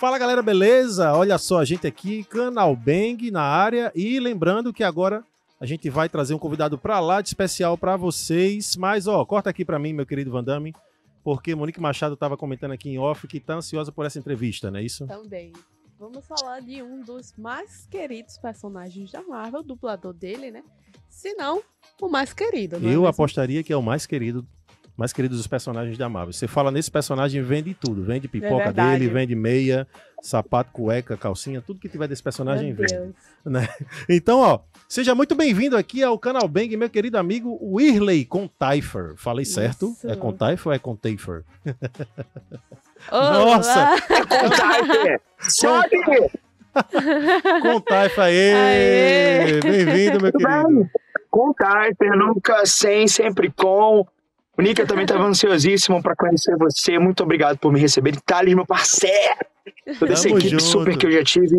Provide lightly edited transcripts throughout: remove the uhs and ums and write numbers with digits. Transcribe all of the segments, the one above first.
Fala galera, beleza? Olha só, a gente aqui, Canal Bang na área, e lembrando que agora a gente vai trazer um convidado pra lá de especial pra vocês, mas ó, corta aqui pra mim, meu querido Van Damme, porque Monique Machado tava comentando aqui em off que tá ansiosa por essa entrevista, não é isso? Também. Vamos falar de um dos mais queridos personagens da Marvel, o dublador dele, né? Se não, o mais querido. Não é Eu mesmo? apostaria que é o mais querido dos personagens da Marvel. Você fala nesse personagem, vende tudo. Vende pipoca verdade. dele, vende meia, sapato, cueca, calcinha, tudo que tiver desse personagem Meu vende. Deus. Né? Então, ó, seja muito bem-vindo aqui ao Canal Bang, meu querido amigo Whirley Contaifer. Falei certo? Isso. É Contaifer ou é Contaifer? Olá! Nossa! Contaifer! Sobe! Contaifer, aê! Aê! Bem-vindo, meu querido. Contaifer, nunca sem, sempre com. O Nika também estava ansiosíssimo para conhecer você. Muito obrigado por me receber. Thales, meu parceiro! Toda essa Tamo equipe junto. super que eu já tive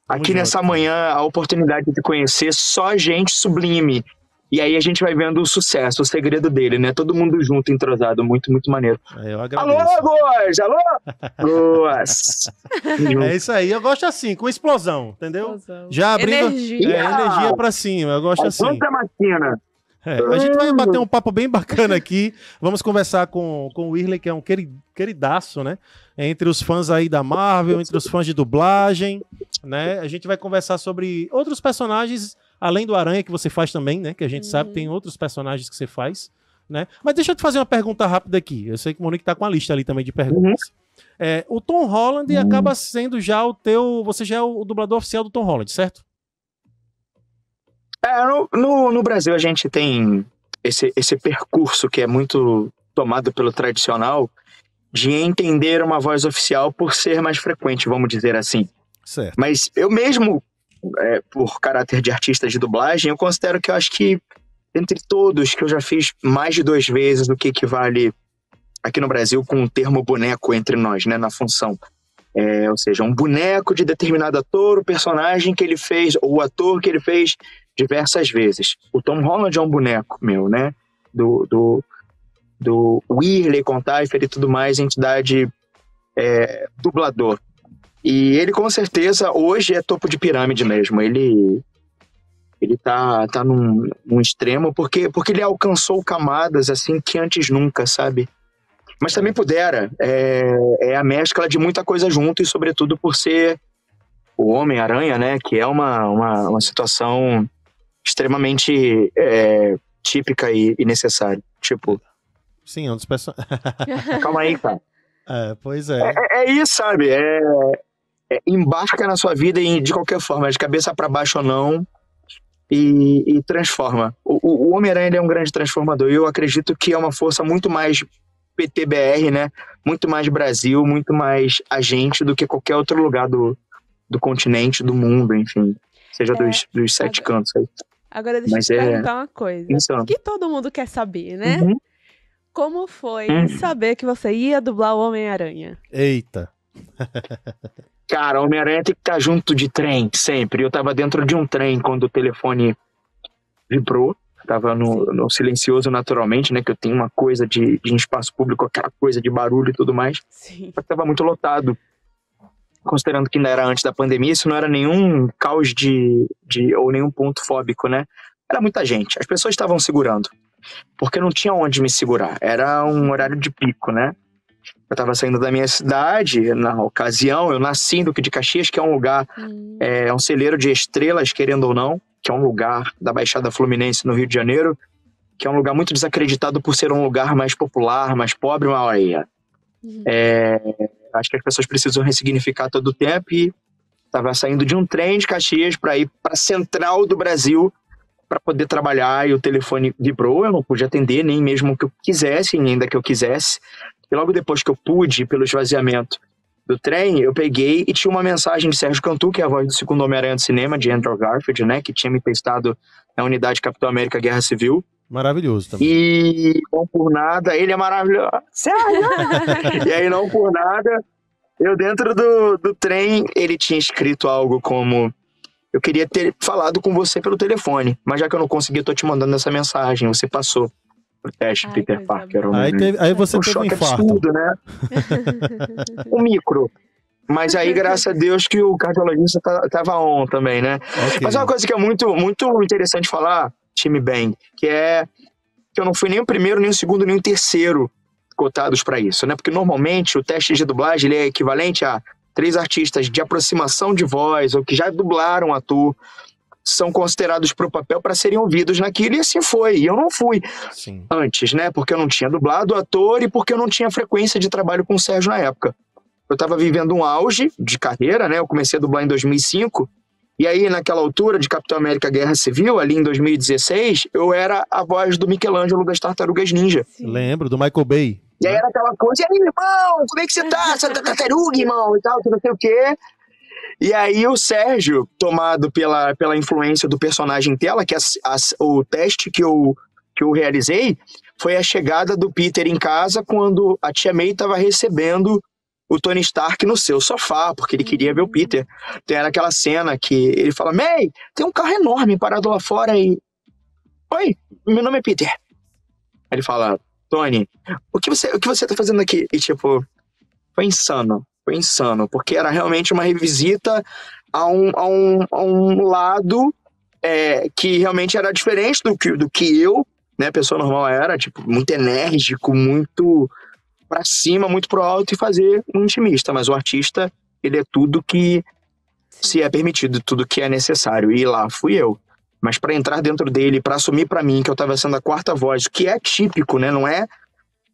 aqui junto. nessa manhã, a oportunidade de conhecer só gente sublime. E aí a gente vai vendo o sucesso, o segredo dele, né? Todo mundo junto, entrosado. Muito, muito maneiro. Eu Alô, agradeço. boas! Alô? Boas! É isso aí, eu gosto assim, com explosão, entendeu? Explosão. Já abrindo Energia. energia pra cima, eu gosto assim. Santa Máquina. A gente vai bater um papo bem bacana aqui. Vamos conversar com o Whirley, que é um queridaço, né? Entre os fãs aí da Marvel, entre os fãs de dublagem, né? A gente vai conversar sobre outros personagens, além do Aranha, que você faz também, né? Que a gente sabe, tem outros personagens que você faz, né? Mas deixa eu te fazer uma pergunta rápida aqui. Eu sei que o Monique tá com a lista ali também de perguntas. O Tom Holland acaba sendo já o teu... Você já é o dublador oficial do Tom Holland, certo? No Brasil a gente tem esse percurso que é muito tomado pelo tradicional de entender uma voz oficial por ser mais frequente, vamos dizer assim. Certo. Mas eu mesmo, por caráter de artista de dublagem, eu considero que eu acho que entre todos que eu já fiz mais de 2 vezes o que equivale aqui no Brasil com o termo boneco entre nós, né, na função. Ou seja, um boneco de determinado ator, o personagem que ele fez, ou o ator que ele fez diversas vezes. O Tom Holland é um boneco meu, né? Do Whirley Contaifer e tudo mais, entidade dublador. E ele com certeza hoje é topo de pirâmide mesmo. Ele tá num extremo porque ele alcançou camadas assim que antes nunca, sabe? Mas também pudera. É a mescla de muita coisa junto e sobretudo por ser o Homem-Aranha, né? Que é uma situação extremamente típica e necessária. Tipo... Sim, é um dos personagens. Calma aí, cara. Pois é. É isso, sabe? Embarca na sua vida e de qualquer forma, de cabeça pra baixo ou não, e transforma. O Homem-Aranha ele é um grande transformador e eu acredito que é uma força muito mais PTBR, né? Muito mais Brasil, muito mais agente do que qualquer outro lugar do continente, do mundo, enfim. Seja dos 7 cantos aí. Agora deixa eu te perguntar uma coisa. Insano. Que todo mundo quer saber, né? Uhum. Como foi saber que você ia dublar o Homem-Aranha? Eita. Cara, o Homem-Aranha tem que estar junto de trem, sempre. Eu tava dentro de um trem quando o telefone vibrou. Tava no silencioso naturalmente, né? Que eu tenho uma coisa de em espaço público, aquela coisa de barulho e tudo mais. Sim. Só que tava muito lotado. Considerando que ainda era antes da pandemia, isso não era nenhum caos ou nenhum ponto fóbico, né? Era muita gente. As pessoas estavam segurando. Porque não tinha onde me segurar. Era um horário de pico, né? Eu tava saindo da minha cidade, na ocasião, eu nasci em Duque de Caxias, que é um lugar, é um celeiro de estrelas, querendo ou não, que é um lugar da Baixada Fluminense, no Rio de Janeiro, que é um lugar muito desacreditado por ser um lugar mais popular, mais pobre, maioria. Acho que as pessoas precisam ressignificar todo o tempo e estava saindo de um trem de Caxias para ir para a central do Brasil para poder trabalhar e o telefone vibrou, eu não pude atender nem mesmo que eu quisesse, ainda que eu quisesse. E logo depois que eu pude, pelo esvaziamento do trem, eu peguei e tinha uma mensagem de Sérgio Cantu, que é a voz do segundo Homem-Aranha do cinema, de Andrew Garfield, né, que tinha me testado na unidade Capitão América Guerra Civil. Maravilhoso também. E não por nada, ele é maravilhoso. Sérgio! E aí não por nada, eu dentro do trem, ele tinha escrito algo como: eu queria ter falado com você pelo telefone, mas já que eu não consegui, eu tô te mandando essa mensagem, você passou pro teste. Ai, Peter coisa Parker. boa. Aí você teve um choque infarto. absurdo, né? Um micro. Mas aí, graças a Deus, que o cardiologista tava on também, né? Ok. Mas uma coisa que é muito, muito interessante falar, time bem, que é que eu não fui nem o primeiro, nem o segundo, nem o terceiro cotados para isso, né? Porque normalmente o teste de dublagem ele é equivalente a 3 artistas de aproximação de voz ou que já dublaram um ator são considerados para o papel para serem ouvidos naquilo, e assim foi. E eu não fui Sim. antes, né? Porque eu não tinha dublado o ator e porque eu não tinha frequência de trabalho com o Sérgio na época. Eu estava vivendo um auge de carreira, né? Eu comecei a dublar em 2005, e aí naquela altura de Capitão América Guerra Civil, ali em 2016, eu era a voz do Michelangelo das Tartarugas Ninja. Sim. Lembro do Michael Bay. E aí era aquela coisa, e aí, irmão, como é que você tá? Você tá tartaruga, irmão, e tal, que não sei o quê. E aí o Sérgio, tomado pela influência do personagem tela, que o teste que eu realizei foi a chegada do Peter em casa quando a tia May estava recebendo o Tony Stark no seu sofá, porque ele queria ver o Peter. Tem aquela cena que ele fala, May, tem um carro enorme parado lá fora e... Oi, meu nome é Peter. Aí ele fala, Tony, o que você tá fazendo aqui? E tipo, foi insano, porque era realmente uma revisita a um lado que realmente era diferente do que eu, né, pessoa normal era, tipo, muito enérgico, muito pra cima, muito pro alto e fazer um intimista, mas o artista, ele é tudo que se é permitido, tudo que é necessário, e lá fui eu. Mas para entrar dentro dele, para assumir para mim que eu tava sendo a quarta voz, que é típico, né, não é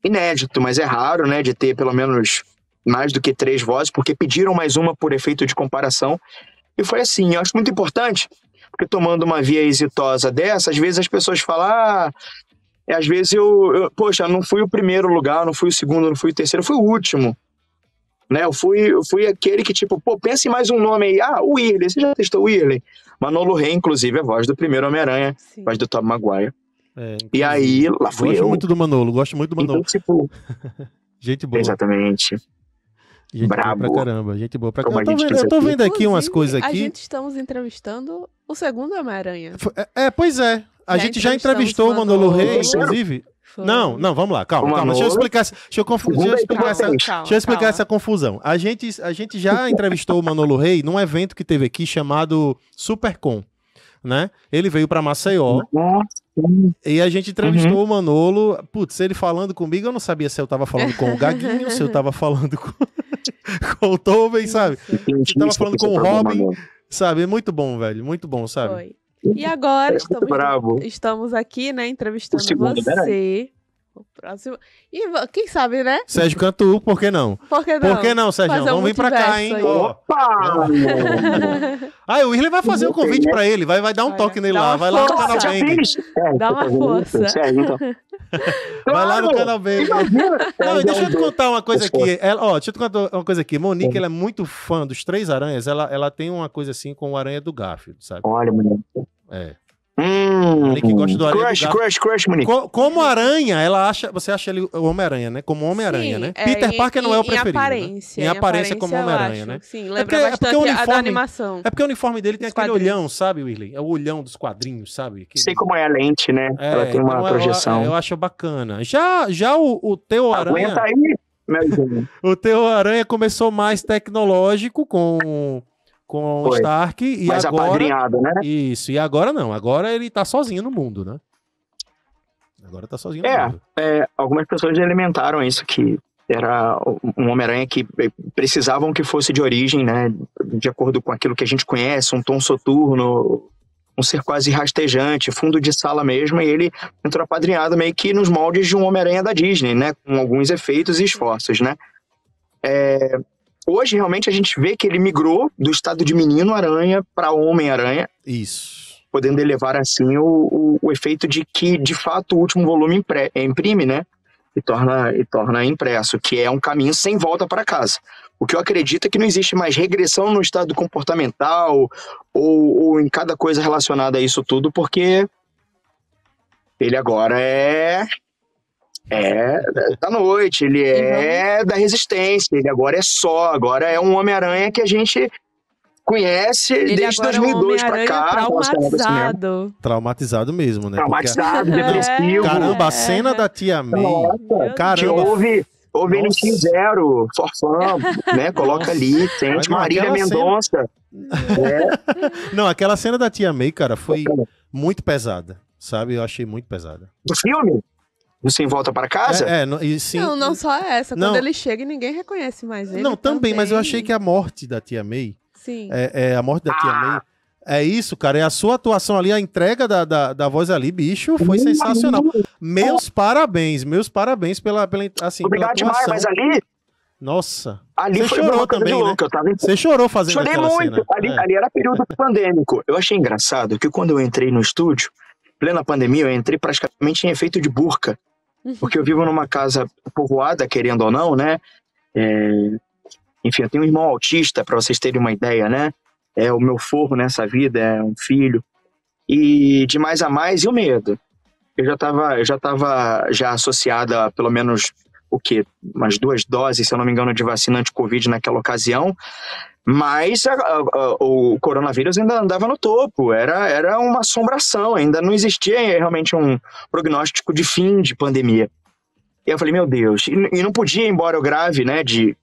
inédito, mas é raro, né, de ter pelo menos mais do que 3 vozes, porque pediram mais uma por efeito de comparação, e foi assim. Eu acho muito importante, porque tomando uma via exitosa dessa, às vezes as pessoas falam, às vezes poxa, não fui o primeiro lugar, não fui o segundo, não fui o terceiro, eu fui o último, né, eu fui aquele que tipo, pense em mais um nome aí, o Whirley, você já testou o Whirley? Manolo Rey, inclusive, é a voz do primeiro Homem-Aranha, Sim. voz do Tobey Maguire. E aí, lá fui gosto eu. muito do Manolo, gosto muito do Manolo. Então, tipo, Gente boa. exatamente. Gente Brabo. boa pra caramba, gente boa pra Como caramba. a gente Eu tô diz vendo aqui umas Inclusive, coisas A aqui. gente estamos entrevistando o segundo Homem-Aranha. Pois é. A Já gente já entrevistamos entrevistou o Manolo Rey, Manolo. inclusive. Foi. Não, vamos lá, calma. Manolo. Deixa eu explicar, deixa eu explicar Calma. essa confusão. A gente já entrevistou o Manolo Rey num evento que teve aqui chamado Supercom, né? Ele veio pra Maceió. E a gente entrevistou o Manolo. Putz, ele falando comigo, eu não sabia se eu tava falando com o Gaguinho, se eu tava falando com o Tobey, sabe? Se tava falando com o Robin, sabe? É muito bom, velho. Muito bom, sabe? Foi. E agora bravo. estamos aqui, né, entrevistando O segundo, você. O próximo. E quem sabe, né? Sérgio Cantu, por que não? Por que não? Por que não, Sérgio? Fazer um Vamos vir pra cá, multiverso hein? aí. Ó. Opa! O Whirley vai fazer o convite pra ele, vai dar um Olha, toque nele dá lá, uma vai lá no força. canal Já Bang. fiz. Dá uma força. Sério, então. Vai lá no canal Bang. Não, e deixa eu te contar uma coisa aqui. Deixa Deixa eu te contar uma coisa aqui. Monique, ela é muito fã dos 3 aranhas. Ela tem uma coisa assim com o Aranha do Garfield, sabe? Olha, Monique. É. Monique gosta do Aranha do Garfield. Crush, Monique. Como aranha, você acha ele o Homem-Aranha, né? Como Homem-Aranha, Sim, né? Peter Parker não é o preferido. Em Em aparência como eu Homem-Aranha, acho. né? Sim, lembra porque o bastante a da uniforme- animação. É porque o uniforme dele tem Dos aquele quadrinhos. olhão, sabe, Whirley? É o olhão dos quadrinhos, sabe? Sei como é a lente, né? Ela tem uma então projeção. eu acho bacana. Já o teu Aranha, Aguenta aí, meu irmão. o teu Aranha começou mais tecnológico com o Foi. Stark e Mais agora apadrinhado, né? isso, e agora não. Agora ele tá sozinho no mundo, né? Agora tá sozinho no mundo. Algumas pessoas já alimentaram isso, que era um Homem-Aranha que precisavam que fosse de origem, né? De acordo com aquilo que a gente conhece, um tom soturno, um ser quase rastejante, fundo de sala mesmo, e ele entrou apadrinhado meio que nos moldes de um Homem-Aranha da Disney, né? Com alguns efeitos e esforços, né? Hoje, realmente, a gente vê que ele migrou do estado de Menino-Aranha para Homem-Aranha, Isso. podendo elevar, assim, o efeito de que, de fato, o último volume imprime, né? E torna impresso, que é um caminho sem volta para casa. O que eu acredito é que não existe mais regressão no estado comportamental ou em cada coisa relacionada a isso tudo, porque ele agora é da noite, ele é da resistência, ele agora é um Homem-Aranha que a gente conhece Ele desde agora 2002 é um pra cá. traumatizado. Traumatizado mesmo, né? Traumatizado, Porque depressivo. caramba, a cena da tia May. Que Caramba. houve Ou vem no Nossa. X0, Forfã, né? Coloca Nossa. ali, sente Mas não, Marília aquela Mendonça. Não, aquela cena da Tia May, cara, foi muito pesada, sabe? Eu achei muito pesada. Do filme? Do Sem Volta para Casa? E sim, Não só essa. Não. Quando ele chega, ninguém reconhece mais ele. não, também, mas eu achei que a morte da Tia May, Sim. a morte da Tia May, é isso, cara, é a sua atuação ali, a entrega da voz ali, bicho, foi sensacional. Meus parabéns pela assim, Obrigado pela demais, atuação. mas Nossa. ali Você foi chorou uma coisa de também, né? louco. Eu tava Você chorou fazendo Chorei aquela muito. cena. Ali era período pandêmico. Eu achei engraçado que quando eu entrei no estúdio, plena pandemia, eu entrei praticamente em efeito de burca. Porque eu vivo numa casa povoada, querendo ou não, né? Enfim, eu tenho um irmão autista, para vocês terem uma ideia, né? É o meu forro nessa vida, é um filho. E de mais a mais, e o medo? Eu já estava associada a pelo menos, umas 2 doses, se eu não me engano, de vacina anti-Covid naquela ocasião. Mas o coronavírus ainda andava no topo, era uma assombração, ainda não existia realmente um prognóstico de fim de pandemia. E eu falei, meu Deus, e não podia, embora eu grave, né, de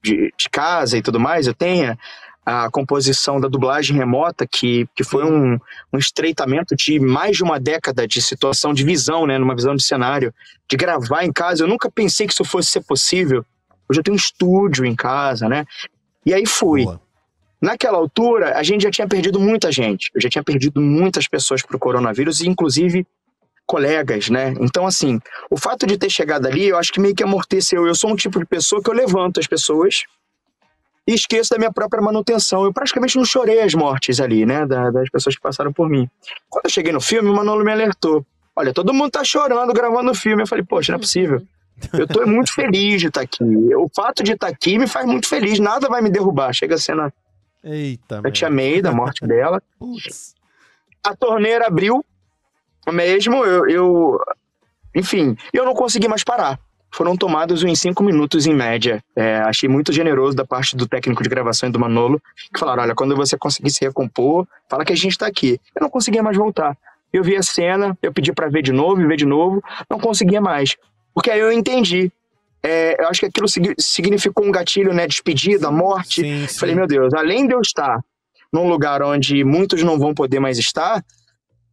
casa e tudo mais, eu tenha a composição da dublagem remota, que foi um estreitamento de mais de uma década de situação de visão, né, numa visão de cenário, de gravar em casa. Eu nunca pensei que isso fosse ser possível. Hoje eu tenho um estúdio em casa, né, e aí fui. Boa. Naquela altura, a gente já tinha perdido muita gente. Eu já tinha perdido muitas pessoas para o coronavírus, inclusive colegas, né? Então, assim, o fato de ter chegado ali, eu acho que meio que amorteceu. Eu sou um tipo de pessoa que eu levanto as pessoas e esqueço da minha própria manutenção. Eu praticamente não chorei as mortes ali, né? Das pessoas que passaram por mim. Quando eu cheguei no filme, o Manolo me alertou. Olha, todo mundo tá chorando gravando o filme. Eu falei, poxa, não é possível. Eu tô muito feliz de estar aqui. O fato de estar aqui me faz muito feliz. Nada vai me derrubar. Chega a cena Eita, da Tia May, da morte dela. Putz. A torneira abriu mesmo. Enfim, eu não consegui mais parar. Foram tomados em 5 minutos em média. Achei muito generoso da parte do técnico de gravação e do Manolo, que falaram, olha, quando você conseguir se recompor, fala que a gente tá aqui. Eu não conseguia mais voltar. Eu vi a cena, eu pedi pra ver de novo, não conseguia mais. Porque aí eu entendi. Eu acho que aquilo significou um gatilho, né? Despedida, morte. Sim. Falei, meu Deus, além de eu estar num lugar onde muitos não vão poder mais estar,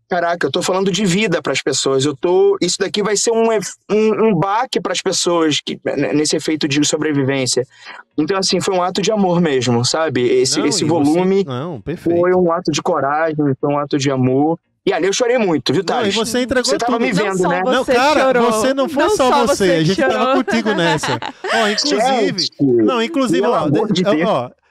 caraca, eu tô falando de vida para as pessoas. Isso daqui vai ser um baque para as pessoas nesse efeito de sobrevivência. Então, assim, foi um ato de amor mesmo, sabe? Esse volume perfeito. foi um ato de coragem, foi um ato de amor. E ali eu chorei muito, viu, Thales? E você entregou Você tava tudo. me vendo, né? Não, cara, chorou. você não foi Não só você. A gente chorou. tava contigo nessa. Inclusive,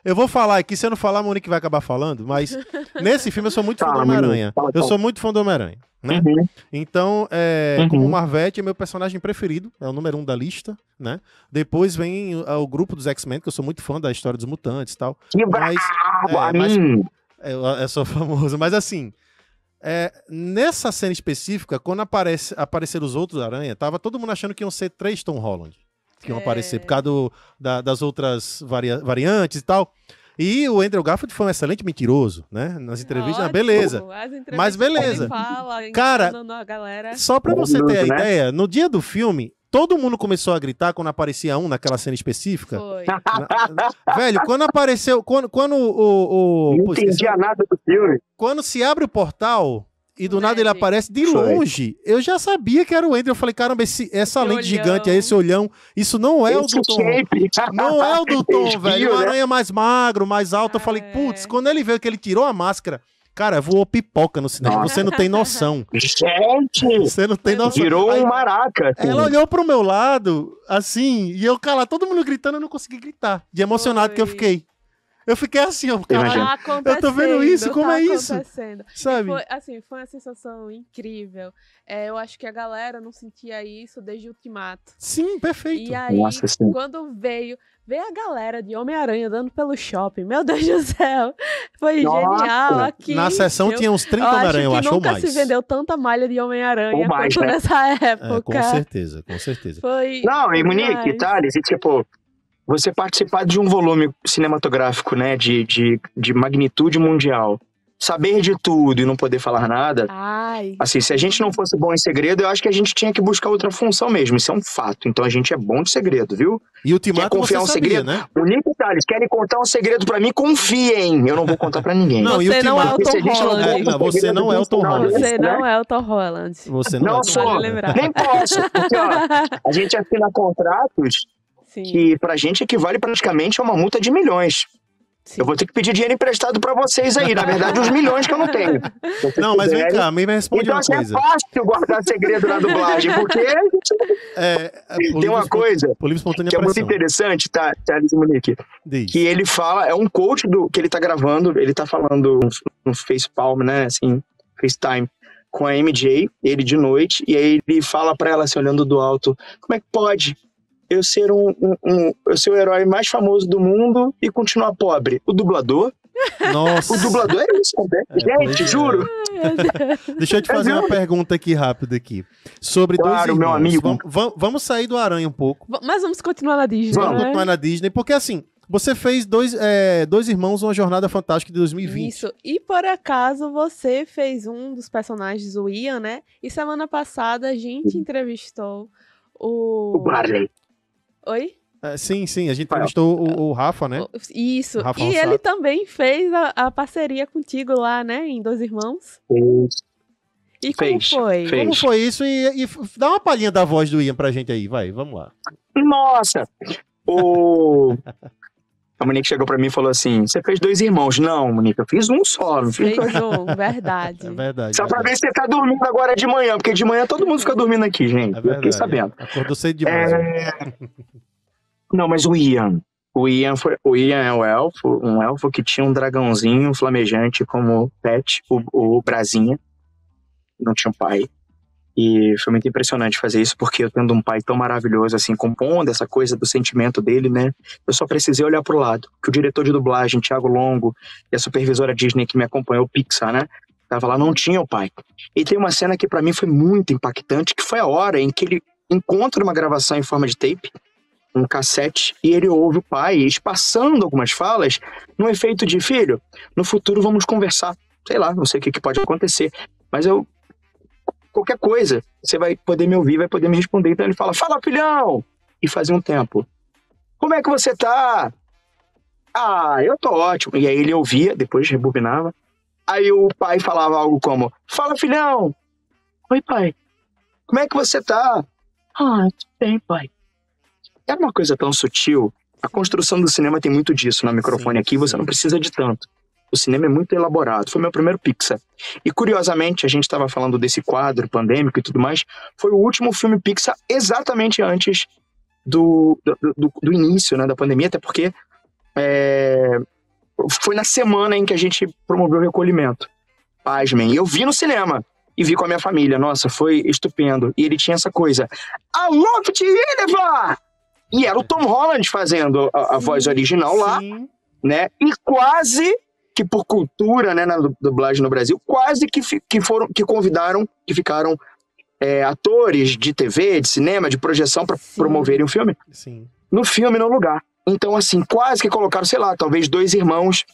eu vou falar aqui, se eu não falar, a Monique vai acabar falando, mas nesse filme eu sou muito fã do Homem-Aranha. Eu sou muito fã do Homem-Aranha, né? Uhum. Então, como o Marvete é meu personagem preferido, é o número 1 da lista, né? Depois vem o grupo dos X-Men, que eu sou muito fã da história dos mutantes e tal. Que bravo, a mim! Eu sou famoso, mas assim... nessa cena específica, quando apareceram os outros Aranha, tava todo mundo achando que iam ser 3 Tom Holland que iam aparecer, por causa das outras variantes e tal. E o Andrew Garfield foi um excelente mentiroso, né? Nas entrevistas, beleza. Mas beleza. Cara, só pra você ter a ideia, no dia do filme, todo mundo começou a gritar quando aparecia naquela cena específica. Foi. Velho, quando apareceu... Quando Não entendia nada do filme. Quando se abre o portal e do nada ele aparece de longe, eu já sabia que era o Andrew. Eu falei, caramba, essa lente gigante, esse olhão, isso não é o do Tom. Não é o do Tom, velho. Uma aranha mais magro, mais alto. Eu falei, putz, quando ele veio que ele tirou a máscara... Cara, voou pipoca no cinema. Você não tem noção. Gente! Você não tem noção. Virou um maraca. Assim. Ela olhou pro meu lado, assim, e eu, cara, todo mundo gritando, eu não consegui gritar. De emocionado que eu fiquei. Eu fiquei assim, ó, cara, eu tô vendo isso, como é isso? Sabe? Foi uma sensação incrível. Eu acho que a galera não sentia isso desde o Ultimato. Sim, perfeito. E aí, quando veio a galera de Homem-Aranha andando pelo shopping, meu Deus do céu, foi genial aqui. Na sessão tinha uns 30 Homem-Aranha, eu acho, ou mais. Nunca se vendeu tanta malha de Homem-Aranha quanto nessa época. Com certeza, com certeza. Não, e Monique, Thales, e tipo... Você participar de um volume cinematográfico, né, de magnitude mundial, saber de tudo e não poder falar nada, Ai. assim, se a gente não fosse bom em segredo, eu acho que a gente tinha que buscar outra função mesmo, isso é um fato. Então a gente é bom de segredo, viu? E Ultimato Quer confiar você um sabia, segredo? né? O Nico Salles, querem contar um segredo pra mim? Confiem, eu não vou contar pra ninguém. Não, e Você não é o Ultimato... Tom Se a gente não Holland. conta Não, você segredo, não é o Tom Holland. Você né? não é o Tom Holland. Você não, Não é. sou, Vale lembrar. nem posso, porque ó, a gente assina contratos Sim, que pra gente equivale praticamente a uma multa de milhões. sim. Eu vou ter que pedir dinheiro emprestado pra vocês aí, na verdade, uns milhões que eu não tenho. Se vocês Não, mas vem puderem. cá, me responde Então, uma assim, coisa. é fácil guardar segredo na dublagem, porque tem uma coisa Por livre espontânea que é muito pressão. interessante, tá, Thales e Monique? Diz. Que ele fala, é um coach que ele tá gravando, ele tá falando no FacePalm, né, assim, FaceTime, com a MJ, ele de noite, e aí ele fala pra ela, assim, olhando do alto, como é que pode eu ser eu ser o herói mais famoso do mundo e continuar pobre? O dublador? Nossa. O dublador é isso, né? pois Gente, é. juro. Deixa eu te fazer uma pergunta aqui rápida aqui. Sobre dois Claro, irmãos. meu amigo. Vamos sair do Aranha um pouco. Mas vamos continuar na Disney, Vamos Vamos né? continuar na Disney, porque assim, você fez dois irmãos, Uma Jornada Fantástica de 2020. Isso. E por acaso você fez um dos personagens, o Ian, né? E semana passada a gente entrevistou O o. Barley. Oi? Sim, a gente entrevistou o Rafa, né? Isso. Rafa E Rossato. ele também fez a parceria contigo lá, né? Em Dois Irmãos. E como Fez, foi? fez. Como foi isso? E dá uma palhinha da voz do Ian pra gente aí, vai, vamos lá. Nossa! A Monique chegou pra mim e falou assim, você fez dois irmãos. Não, Monique, eu fiz um só. Não fiz Fez dois. um, verdade. É verdade. Só pra ver se você tá dormindo agora de manhã, porque de manhã todo mundo fica dormindo aqui, gente. É Eu fiquei verdade. sabendo. Acordou cedo demais. Não, mas o Ian é um elfo que tinha um dragãozinho flamejante como pet, o Brasinha. Não tinha um pai. E foi muito impressionante fazer isso, porque eu tendo um pai tão maravilhoso, assim, compondo essa coisa do sentimento dele, né? Eu só precisei olhar pro lado. Que o diretor de dublagem, Thiago Longo, e a supervisora Disney que me acompanhou, Pixar, né? Tava lá, não tinha o pai. E tem uma cena que pra mim foi muito impactante, que foi a hora em que ele encontra uma gravação em forma de tape, um cassete, e ele ouve o pai espaçando algumas falas no efeito de, filho, no futuro vamos conversar. Sei lá, não sei o que pode acontecer. Mas qualquer coisa, você vai poder me ouvir, vai poder me responder. Então ele fala, fala, filhão! E fazia um tempo. Como é que você tá? Ah, eu tô ótimo. E aí ele ouvia, depois rebobinava. Aí o pai falava algo como, fala, filhão! Oi, pai. Como é que você tá? Ah, tudo bem, pai. Era uma coisa tão sutil. A construção do cinema tem muito disso no microfone aqui, você não precisa de tanto. O cinema é muito elaborado. Foi meu primeiro Pixar. E, curiosamente, a gente estava falando desse quadro pandêmico e tudo mais, foi o último filme Pixar exatamente antes do início, né, da pandemia, até porque foi na semana em que a gente promoveu o recolhimento. Pasmem. Eu vi no cinema e vi com a minha família. Nossa, foi estupendo. E ele tinha essa coisa. Alô, Eva! E era o Tom Holland fazendo a voz original lá, né? E quase que por cultura, né, na dublagem no Brasil, quase que convidaram, que ficaram atores de TV, de cinema, de projeção para promoverem o filme. Sim. No filme, no lugar. Então, assim, quase que colocaram, sei lá, talvez dois irmãos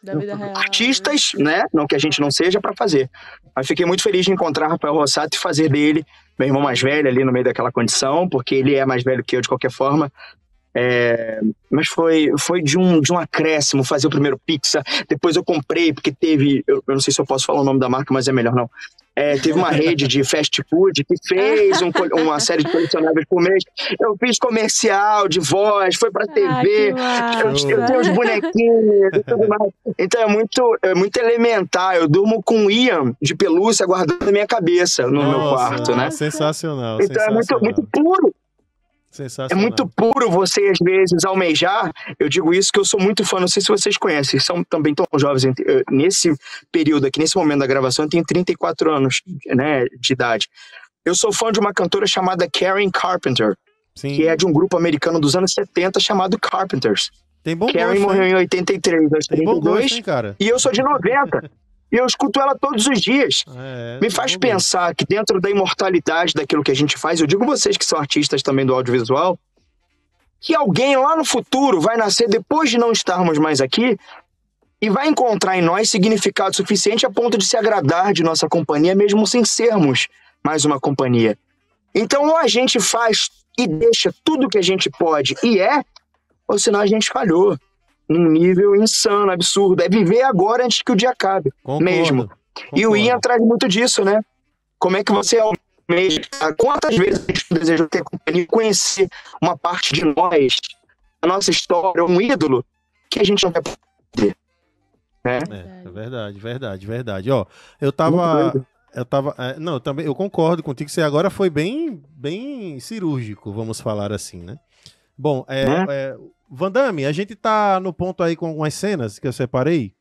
Da vida real, artistas, né? Não que a gente não seja, para fazer. Mas fiquei muito feliz de encontrar Rafael Rossato e fazer dele meu irmão mais velho ali no meio daquela condição, porque ele é mais velho que eu de qualquer forma. Mas foi de um acréscimo fazer o primeiro Pixar. Depois eu comprei, porque teve, eu não sei se eu posso falar o nome da marca, mas é melhor não. Teve uma rede de fast food que fez uma série de colecionáveis por mês. Eu fiz comercial de voz, foi pra TV, eu tenho os bonequinhos e tudo mais. Então é muito elementar. Eu durmo com um Ian de pelúcia guardando na minha cabeça no meu quarto, né? Sensacional. Então é muito puro. Sensacional. É muito puro você, às vezes, almejar. Eu digo isso que eu sou muito fã, não sei se vocês conhecem, são também tão jovens. Nesse período aqui, nesse momento da gravação, eu tenho 34 anos, né, de idade. Eu sou fã de uma cantora chamada Karen Carpenter, que é de um grupo americano dos anos 70 chamado Carpenters. Tem bom Karen gosto, morreu hein? em 83, aos Tem bom 32, gosto, hein, cara? e eu sou de 90. E eu escuto ela todos os dias. Me faz pensar que dentro da imortalidade daquilo que a gente faz, eu digo vocês que são artistas também do audiovisual, que alguém lá no futuro vai nascer depois de não estarmos mais aqui e vai encontrar em nós significado suficiente a ponto de se agradar de nossa companhia, mesmo sem sermos mais uma companhia. Então, ou a gente faz e deixa tudo que a gente pode e ou senão a gente falhou num nível insano, absurdo. É viver agora antes que o dia acabe. Concordo, mesmo. E o Ian traz muito disso, né? Como é que você almeja? Quantas vezes a gente desejou ter companhia, conhecer uma parte de nós, a nossa história, um ídolo, que a gente não vai poder. Né? Verdade. Ó, eu tava... não, eu concordo contigo, você agora foi bem cirúrgico, vamos falar assim, né? Bom, Van Damme, a gente tá no ponto aí com algumas cenas que eu separei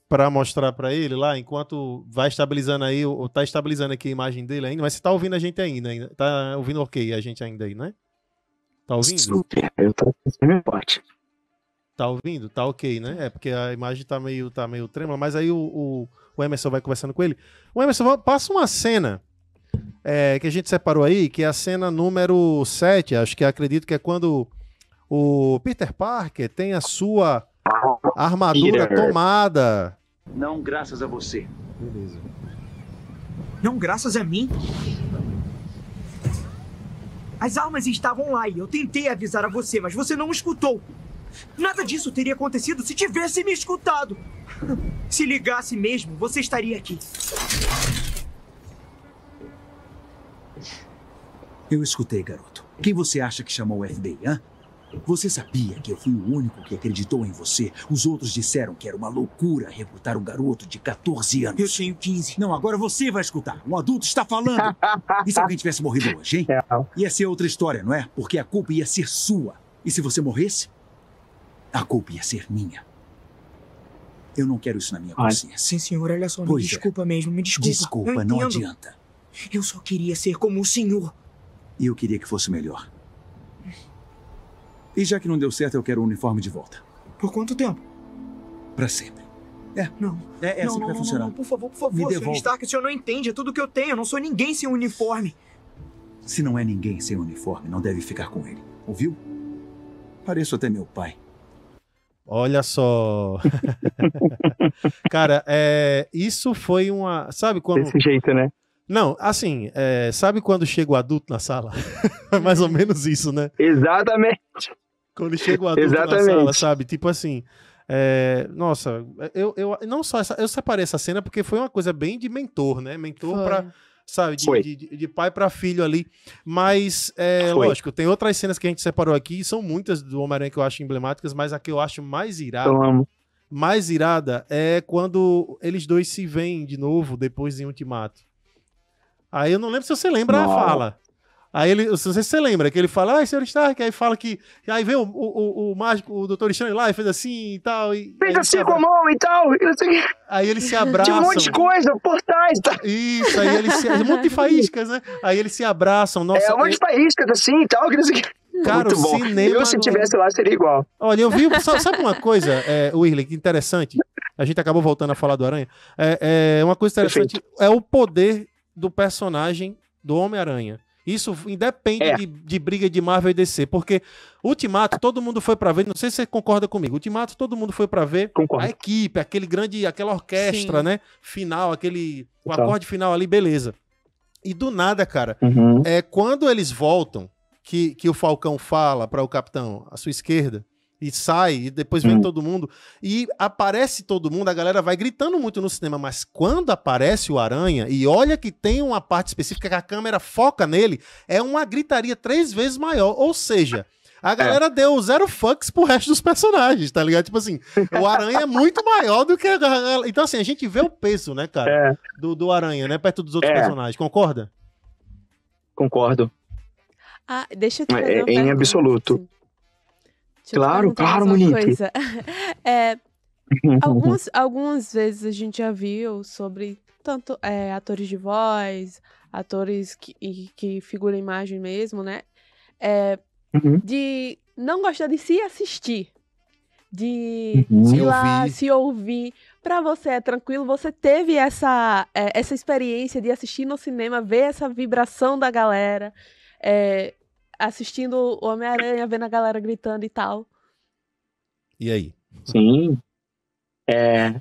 pra mostrar pra ele lá, enquanto vai estabilizando aí, ou tá estabilizando aqui a imagem dele ainda, mas você tá ouvindo a gente ainda, tá ouvindo ok a gente ainda aí, né? Tá ouvindo? Super, eu tô pensando forte. Tá ouvindo? Tá ok, né? É porque a imagem tá meio trêmula, mas aí o Emerson vai conversando com ele. O Emerson, passa uma cena que a gente separou aí, que é a cena número 7, acho que acredito que é quando o Peter Parker tem a sua armadura tomada. Não graças a você. Beleza. Não graças a mim? As armas estavam lá e eu tentei avisar a você, mas você não escutou. Nada disso teria acontecido se tivesse me escutado. Se ligasse mesmo, você estaria aqui. Eu escutei, garoto. Quem você acha que chamou o FBI, hã? Você sabia que eu fui o único que acreditou em você? Os outros disseram que era uma loucura recrutar um garoto de 14 anos. Eu tenho 15. Não, agora você vai escutar. Um adulto está falando. E se alguém tivesse morrido hoje, hein? Ia ser outra história, não é? Porque a culpa ia ser sua. E se você morresse, a culpa ia ser minha. Eu não quero isso na minha consciência. Sim, senhor, olha só, me desculpa mesmo, me desculpa. Desculpa, não adianta. Eu só queria ser como o senhor. E eu queria que fosse melhor. E já que não deu certo, eu quero o uniforme de volta. Por quanto tempo? Pra sempre. Não. É assim que vai funcionar. Não, por favor, Me senhor devolve. Stark, o senhor não entende, é tudo que eu tenho, eu não sou ninguém sem uniforme. Se não é ninguém sem uniforme, não deve ficar com ele. Ouviu? Pareço até meu pai. Olha só. Cara, isso foi uma... Sabe quando... Desse jeito, né? Não, assim, sabe quando chega o adulto na sala? É mais ou menos isso, né? Exatamente. Quando chega o adulto na sala, sabe? Tipo assim, nossa, eu não só eu separei essa cena porque foi uma coisa bem de mentor, né? Mentor pra, sabe, de pai pra filho ali. Mas, lógico, tem outras cenas que a gente separou aqui, são muitas do Homem-Aranha que eu acho emblemáticas, mas a que eu acho mais irada, mais irada é quando eles dois se veem de novo depois em Ultimato. Aí eu não lembro se você lembra a fala. Aí ele, não sei se você lembra, que ele fala, senhor Stark, aí fala que. Aí vem o mágico, o Doutor Estranho lá, e fez assim e tal. Fez assim com a mão e tal. Aí eles se abraçam. Tinha um monte de coisa, portais. Tá? Isso, aí eles se. Um monte de faíscas, né? Aí eles se abraçam. Nossa, um monte de faíscas assim e tal. Cara, muito o bom. cinema. Eu, se tivesse lá, seria igual. Olha, eu vi. Sabe uma coisa, Whirley, que interessante? A gente acabou voltando a falar do Aranha. Uma coisa interessante é o poder do personagem do Homem-Aranha. Isso independe de briga de Marvel e DC, porque Ultimato todo mundo foi pra ver, não sei se você concorda comigo, Ultimato todo mundo foi pra ver a equipe, aquela orquestra, né, final, o acorde final ali, beleza. E do nada, cara, quando eles voltam, que o Falcão fala para o Capitão, à sua esquerda, e sai, e depois vem todo mundo, e aparece todo mundo, a galera vai gritando muito no cinema, mas quando aparece o Aranha, e olha que tem uma parte específica que a câmera foca nele, é uma gritaria 3 vezes maior, ou seja, a galera deu 0 fucks pro resto dos personagens, tá ligado? Tipo assim, o Aranha é muito maior do que a galera. Então assim, a gente vê o peso, né, cara, do Aranha, né, perto dos outros personagens, concorda? Concordo. Deixa eu te fazer uma em absoluto. Assim. Claro, Monique. Algumas vezes a gente já viu sobre tanto atores de voz, atores que figuram a imagem mesmo, né? De não gostar de se assistir, de ir lá, se ouvir. Pra você é tranquilo, você teve essa experiência de assistir no cinema, ver essa vibração da galera, assistindo o Homem-Aranha, vendo a galera gritando e tal. E aí? Sim. É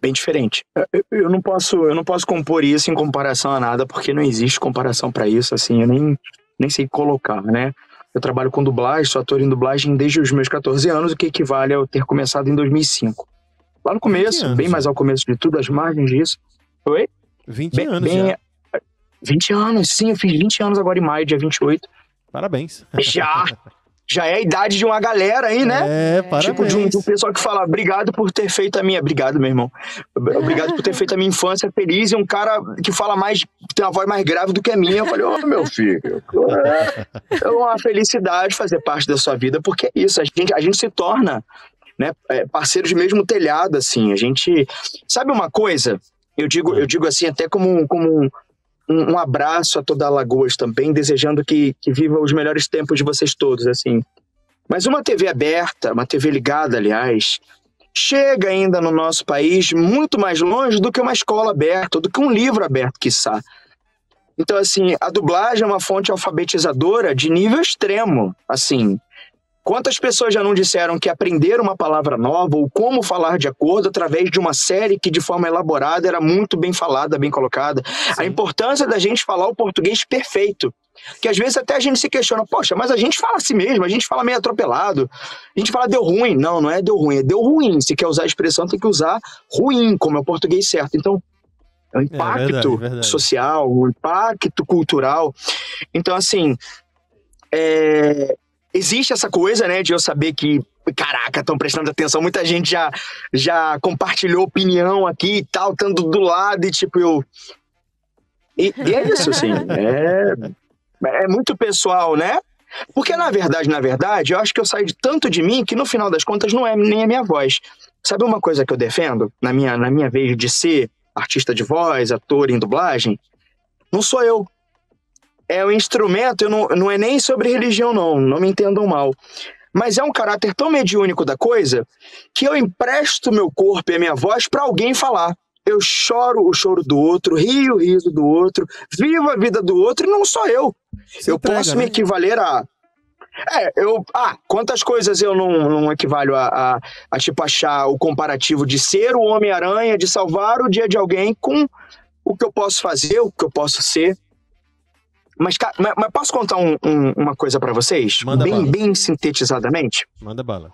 bem diferente. Eu não posso compor isso em comparação a nada, porque não existe comparação para isso, assim, eu nem sei colocar, né? Eu trabalho com dublagem, sou ator em dublagem desde os meus 14 anos, o que equivale a eu ter começado em 2005. Lá no começo, anos, bem mais ao começo de tudo, as margens disso. Oi? 20 anos já. 20 anos, sim, eu fiz 20 anos agora em maio, dia 28. Parabéns. Já é a idade de uma galera aí, né? Parabéns. Tipo, de um pessoal que fala, obrigado por ter feito a minha... Obrigado, meu irmão. Obrigado por ter feito a minha infância feliz. E um cara que fala mais... Tem uma voz mais grave do que a minha. Eu falei, meu filho... É uma felicidade fazer parte da sua vida, porque é isso. A gente se torna, né, parceiros de mesmo telhado, assim. A gente... Sabe uma coisa? Eu digo assim, até como um abraço a toda Alagoas também, desejando que viva os melhores tempos de vocês todos, assim. Mas uma TV aberta, uma TV ligada, aliás, chega ainda no nosso país muito mais longe do que uma escola aberta, do que um livro aberto, quiçá. Então, assim, a dublagem é uma fonte alfabetizadora de nível extremo, assim. Quantas pessoas já não disseram que aprenderam uma palavra nova ou como falar de acordo através de uma série que de forma elaborada era muito bem falada, bem colocada? Sim. A importância da gente falar o português perfeito. Que às vezes até a gente se questiona, poxa, mas a gente fala assim mesmo, a gente fala meio atropelado, a gente fala deu ruim. Não é deu ruim, é deu ruim. Se quer usar a expressão, tem que usar ruim, como é o português certo. Então, é o impacto verdade. social, o impacto cultural. Então, assim, existe essa coisa, né, de eu saber que, caraca, estão prestando atenção, muita gente já compartilhou opinião aqui e tal, estando do lado e tipo, E é isso, assim, é muito pessoal, né? Porque, na verdade, eu acho que eu saio tanto de mim que, no final das contas, não é nem a minha voz. Sabe uma coisa que eu defendo, na minha vez de ser artista de voz, ator em dublagem? Não sou eu. É um instrumento, não é nem sobre religião, não me entendam mal. Mas é um caráter tão mediúnico da coisa que eu empresto meu corpo e a minha voz para alguém falar. Eu choro o choro do outro, rio o riso do outro, vivo a vida do outro e não sou eu. Você posso me equivaler a... quantas coisas eu não equivalho a tipo achar o comparativo de ser o Homem-Aranha, de salvar o dia de alguém com o que eu posso fazer, o que eu posso ser. Mas posso contar uma coisa pra vocês? Bem sintetizadamente? Manda bala.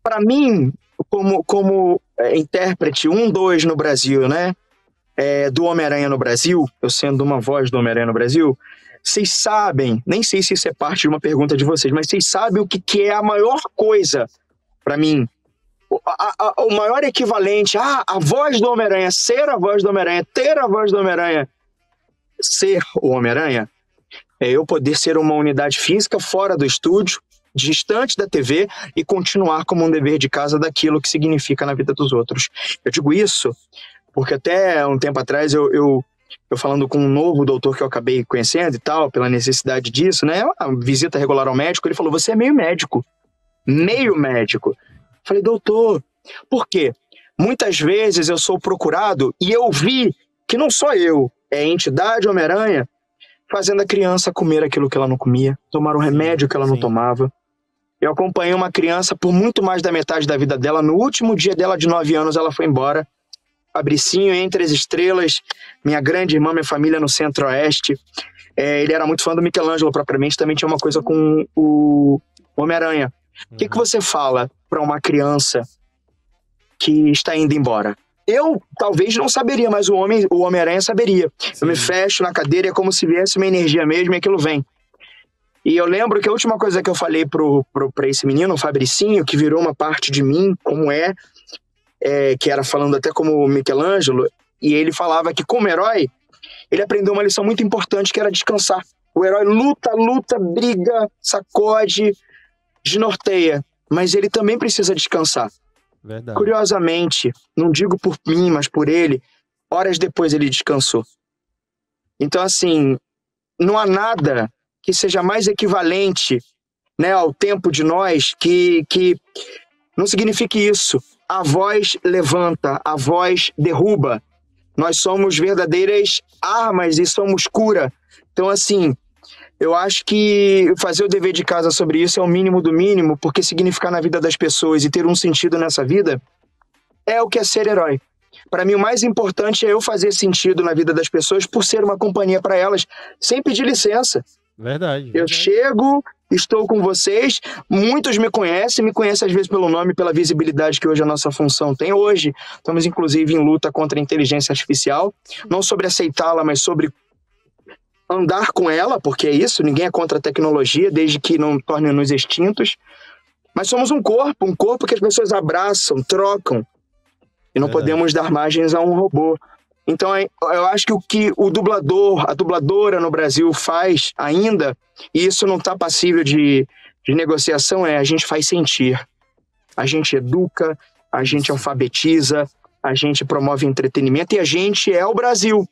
Pra mim, como intérprete 1-2 no Brasil, né? Do Homem-Aranha no Brasil, eu sendo uma voz do Homem-Aranha no Brasil, vocês sabem, nem sei se isso é parte de uma pergunta de vocês, mas vocês sabem o que é a maior coisa pra mim? O maior equivalente a voz do Homem-Aranha, ser a voz do Homem-Aranha, ter a voz do Homem-Aranha, ser o Homem-Aranha, é eu poder ser uma unidade física fora do estúdio, distante da TV e continuar como um dever de casa daquilo que significa na vida dos outros. Eu digo isso porque até um tempo atrás eu falando com um novo doutor que eu acabei conhecendo e tal, pela necessidade disso, né, a visita regular ao médico, ele falou, você é meio médico. Falei, doutor, por quê? Muitas vezes eu sou procurado e eu vi que não sou eu, é a entidade Homem-Aranha fazendo a criança comer aquilo que ela não comia, tomar um remédio que ela não tomava. Eu acompanhei uma criança por muito mais da metade da vida dela. No último dia dela, de 9 anos, ela foi embora. Fabricinho, Entre as Estrelas, minha grande irmã, minha família no Centro-Oeste. Ele era muito fã do Michelangelo, propriamente. Também tinha uma coisa com o Homem-Aranha. O que você fala para uma criança que está indo embora? Eu talvez não saberia, mas o Homem-Aranha saberia. Sim. Eu me fecho na cadeira, é como se viesse uma energia mesmo e aquilo vem. E eu lembro que a última coisa que eu falei pra esse menino, o Fabricinho, que virou uma parte de mim, como que era falando até como o Michelangelo, e ele falava que como herói, ele aprendeu uma lição muito importante, que era descansar. O herói luta, briga, sacode, desnorteia, mas ele também precisa descansar. Verdade. Curiosamente, não digo por mim, mas por ele, horas depois ele descansou. Então, assim, não há nada que seja mais equivalente, né, ao tempo de nós que não signifique isso. A voz levanta, a voz derruba. Nós somos verdadeiras armas e somos cura. Então, assim, eu acho que fazer o dever de casa sobre isso é o mínimo do mínimo, porque significar na vida das pessoas e ter um sentido nessa vida é o que é ser herói. Para mim, o mais importante é eu fazer sentido na vida das pessoas por ser uma companhia para elas, sem pedir licença. Verdade. Eu chego, estou com vocês, muitos me conhecem às vezes pelo nome, pela visibilidade que hoje a nossa função tem. Hoje, estamos inclusive em luta contra a inteligência artificial, não sobre aceitá-la, mas sobre andar com ela, porque é isso, ninguém é contra a tecnologia, desde que não torne-nos extintos. Mas somos um corpo que as pessoas abraçam, trocam, e não podemos dar margens a um robô. Então, eu acho que o que o dublador, a dubladora no Brasil faz ainda, e isso não está passível de negociação, a gente faz sentir. A gente educa, a gente alfabetiza, a gente promove entretenimento, e a gente é o Brasil.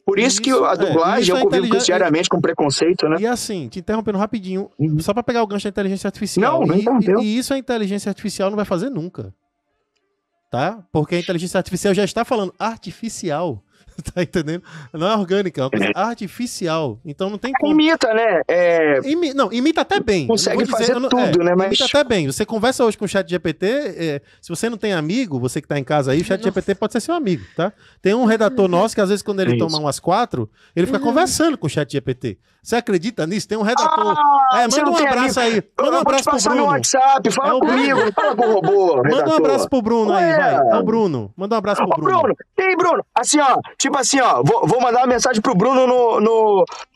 Por isso que a dublagem eu convivo diariamente com preconceito, né? E assim, te interrompendo rapidinho, só para pegar o gancho da inteligência artificial. Não entendeu. E isso a inteligência artificial não vai fazer nunca. Tá? Porque a inteligência artificial já está falando artificial. Tá entendendo? Não é orgânica, é uma coisa artificial. Então não tem como. Imita, né? Não, imita até bem. Consegue fazer tudo, né? Mas... Imita até bem. Você conversa hoje com o ChatGPT, se você não tem amigo, você que tá em casa aí, o ChatGPT pode ser seu amigo, tá? Tem um redator nosso que às vezes quando ele toma umas 4, ele fica conversando com o ChatGPT. Você acredita nisso? Tem um redator. Manda um abraço aí. Manda um abraço pro Bruno. No WhatsApp, fala comigo, fala com o robô. Manda um abraço pro Bruno aí, vai. É o Bruno. Manda um abraço pro Bruno. E aí, Bruno? Assim, ó, tipo assim, ó, vou mandar uma mensagem pro Bruno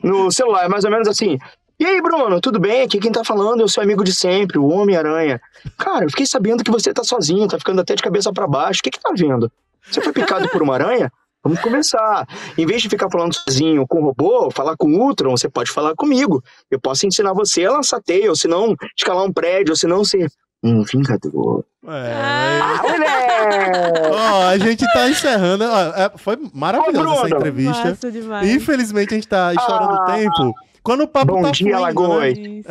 no celular, mais ou menos assim. E aí, Bruno, tudo bem? Aqui quem tá falando é o seu amigo de sempre, o Homem-Aranha. Cara, eu fiquei sabendo que você tá sozinho, tá ficando até de cabeça pra baixo. O que tá vendo? Você foi picado por uma aranha? Vamos conversar. Em vez de ficar falando sozinho com o robô, falar com o Ultron, você pode falar comigo. Eu posso ensinar você a lançar teia, ou se não, escalar um prédio, ou se não ser um vingador. A gente tá encerrando. Foi maravilhosa essa entrevista. Massa demais. Infelizmente a gente tá estourando o tempo. Quando o papo Bom tá dia, Alagoas. Né?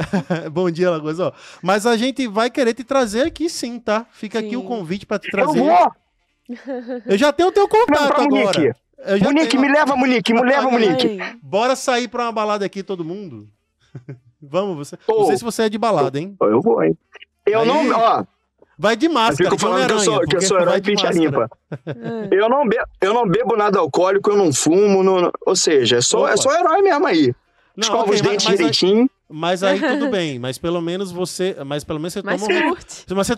Bom dia, Alagoas. Mas a gente vai querer te trazer aqui sim, tá? Fica aqui o convite pra te trazer. Eu vou! Eu já tenho o teu contato agora. Munique, me leva, Munique. Bora sair pra uma balada aqui, todo mundo? Vamos, você. Não sei se você é de balada, hein? Eu vou, hein? Eu não, ó. Vai de máscara. Eu fico falando que eu sou herói pincha limpa. Eu não bebo nada alcoólico, eu não fumo, ou seja, é só herói mesmo aí. Escova os dentes direitinho. Mas aí tudo bem, mas pelo menos você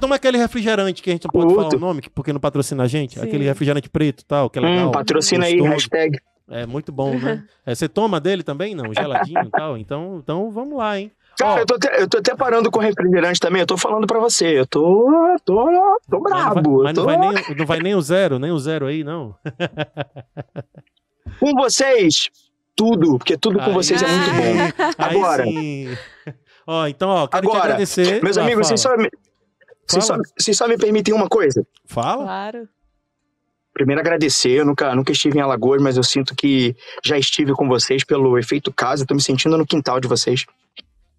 toma aquele refrigerante que a gente não pode falar o nome, porque não patrocina a gente, aquele refrigerante preto e tal, que é legal. Patrocina aí, hashtag. É muito bom, né? Você toma dele também? Não, geladinho e tal, então vamos lá, hein? Cara, eu tô até parando com refrigerante também, eu tô falando pra você, eu tô brabo. Mas não vai nem o zero aí, não? Com vocês... Tudo, porque tudo com vocês é muito bom. Agora. Então, quero te agradecer. Meus amigos, vocês só me permitem uma coisa? Fala. Claro. Primeiro, agradecer. Eu nunca estive em Alagoas, mas eu sinto que já estive com vocês pelo efeito casa. Eu tô me sentindo no quintal de vocês.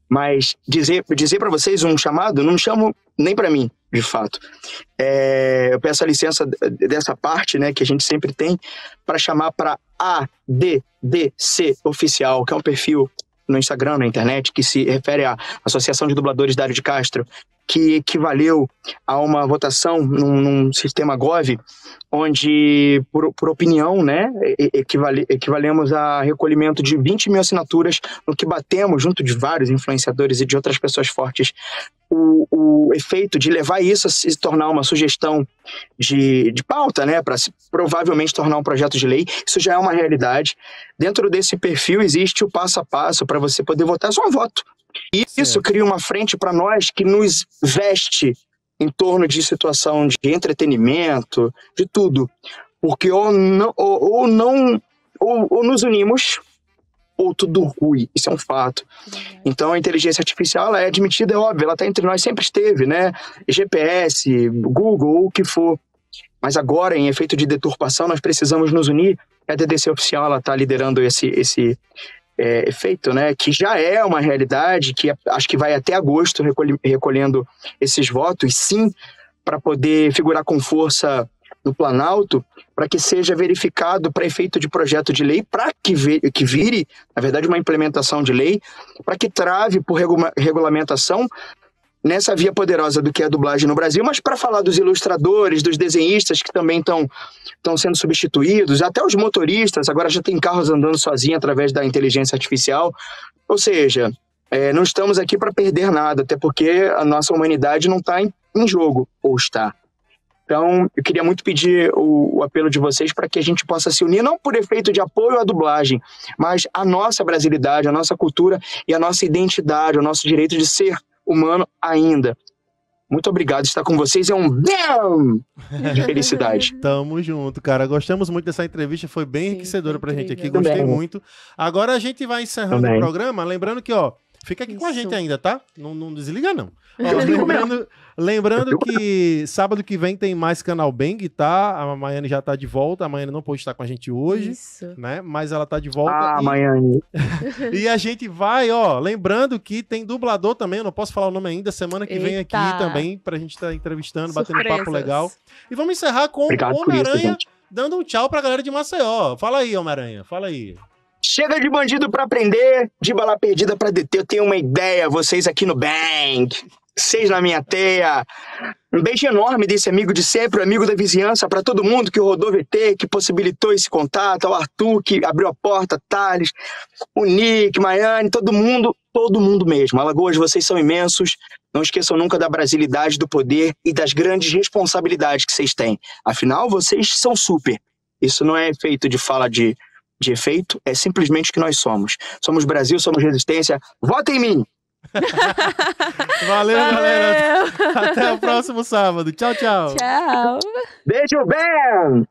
Mas dizer para vocês um chamado, não chamo nem para mim, de fato. Eu peço a licença dessa parte, né, que a gente sempre tem, para chamar para ADDC Oficial, que é um perfil no Instagram, na internet, que se refere à Associação de Dubladores Dário de Castro, que equivaleu a uma votação num sistema Gov, onde, por opinião, né, equivalemos a recolhimento de 20 mil assinaturas, no que batemos, junto de vários influenciadores e de outras pessoas fortes, o efeito de levar isso a se tornar uma sugestão de pauta, né, para provavelmente tornar um projeto de lei. Isso já é uma realidade. Dentro desse perfil existe o passo a passo para você poder votar só um voto. E isso cria uma frente para nós que nos veste em torno de situação de entretenimento, de tudo. Porque ou nos unimos, ou tudo ruim. Isso é um fato. Então a inteligência artificial, ela é admitida, é óbvio, ela está entre nós, sempre esteve, né? GPS, Google, o que for. Mas agora, em efeito de deturpação, nós precisamos nos unir. A DDC Oficial, ela está liderando esse efeito, né, que já é uma realidade, que acho que vai até agosto recolhendo esses votos, sim, para poder figurar com força no Planalto, para que seja verificado para efeito de projeto de lei, para que vire, na verdade, uma implementação de lei, para que trave por regulamentação nessa via poderosa do que é a dublagem no Brasil, mas para falar dos ilustradores, dos desenhistas que também estão sendo substituídos, até os motoristas, agora já tem carros andando sozinhos através da inteligência artificial. Ou seja, não estamos aqui para perder nada, até porque a nossa humanidade não está em jogo, ou está. Então, eu queria muito pedir o apelo de vocês para que a gente possa se unir, não por efeito de apoio à dublagem, mas a nossa brasilidade, a nossa cultura e a nossa identidade, o nosso direito de ser humano ainda. Muito obrigado, estar com vocês é um bam de felicidade. Tamo junto, cara. Gostamos muito dessa entrevista, foi bem enriquecedora pra gente aqui, gostei muito. Agora a gente vai encerrando o programa, lembrando que, fica aqui com a gente ainda, tá? Não desliga, não. Lembrando que sábado que vem tem mais Canal Bang, tá? A Maiane já tá de volta. A Maiane não pôde estar com a gente hoje, né? Mas ela tá de volta. Maiane. E a gente vai, lembrando que tem dublador também, eu não posso falar o nome ainda, semana que vem aqui também, pra gente estar entrevistando, batendo um papo legal. E vamos encerrar com o Homem-Aranha dando um tchau pra galera de Maceió. Fala aí, Homem-Aranha, fala aí. Chega de bandido pra prender, de bala perdida pra deter. Eu tenho uma ideia, vocês aqui no Bang, vocês na minha teia. Um beijo enorme desse amigo de sempre, amigo da vizinhança, pra todo mundo que rodou VT, que possibilitou esse contato, ao Arthur, que abriu a porta, Thales, o Nick, Maiane, todo mundo mesmo. Alagoas, vocês são imensos. Não esqueçam nunca da brasilidade, do poder e das grandes responsabilidades que vocês têm. Afinal, vocês são super. Isso não é feito de fala de efeito, é simplesmente o que nós somos. Somos Brasil, somos resistência. Vota em mim! Valeu, galera. Até o próximo sábado. Tchau, tchau. Tchau. Beijo, Ben!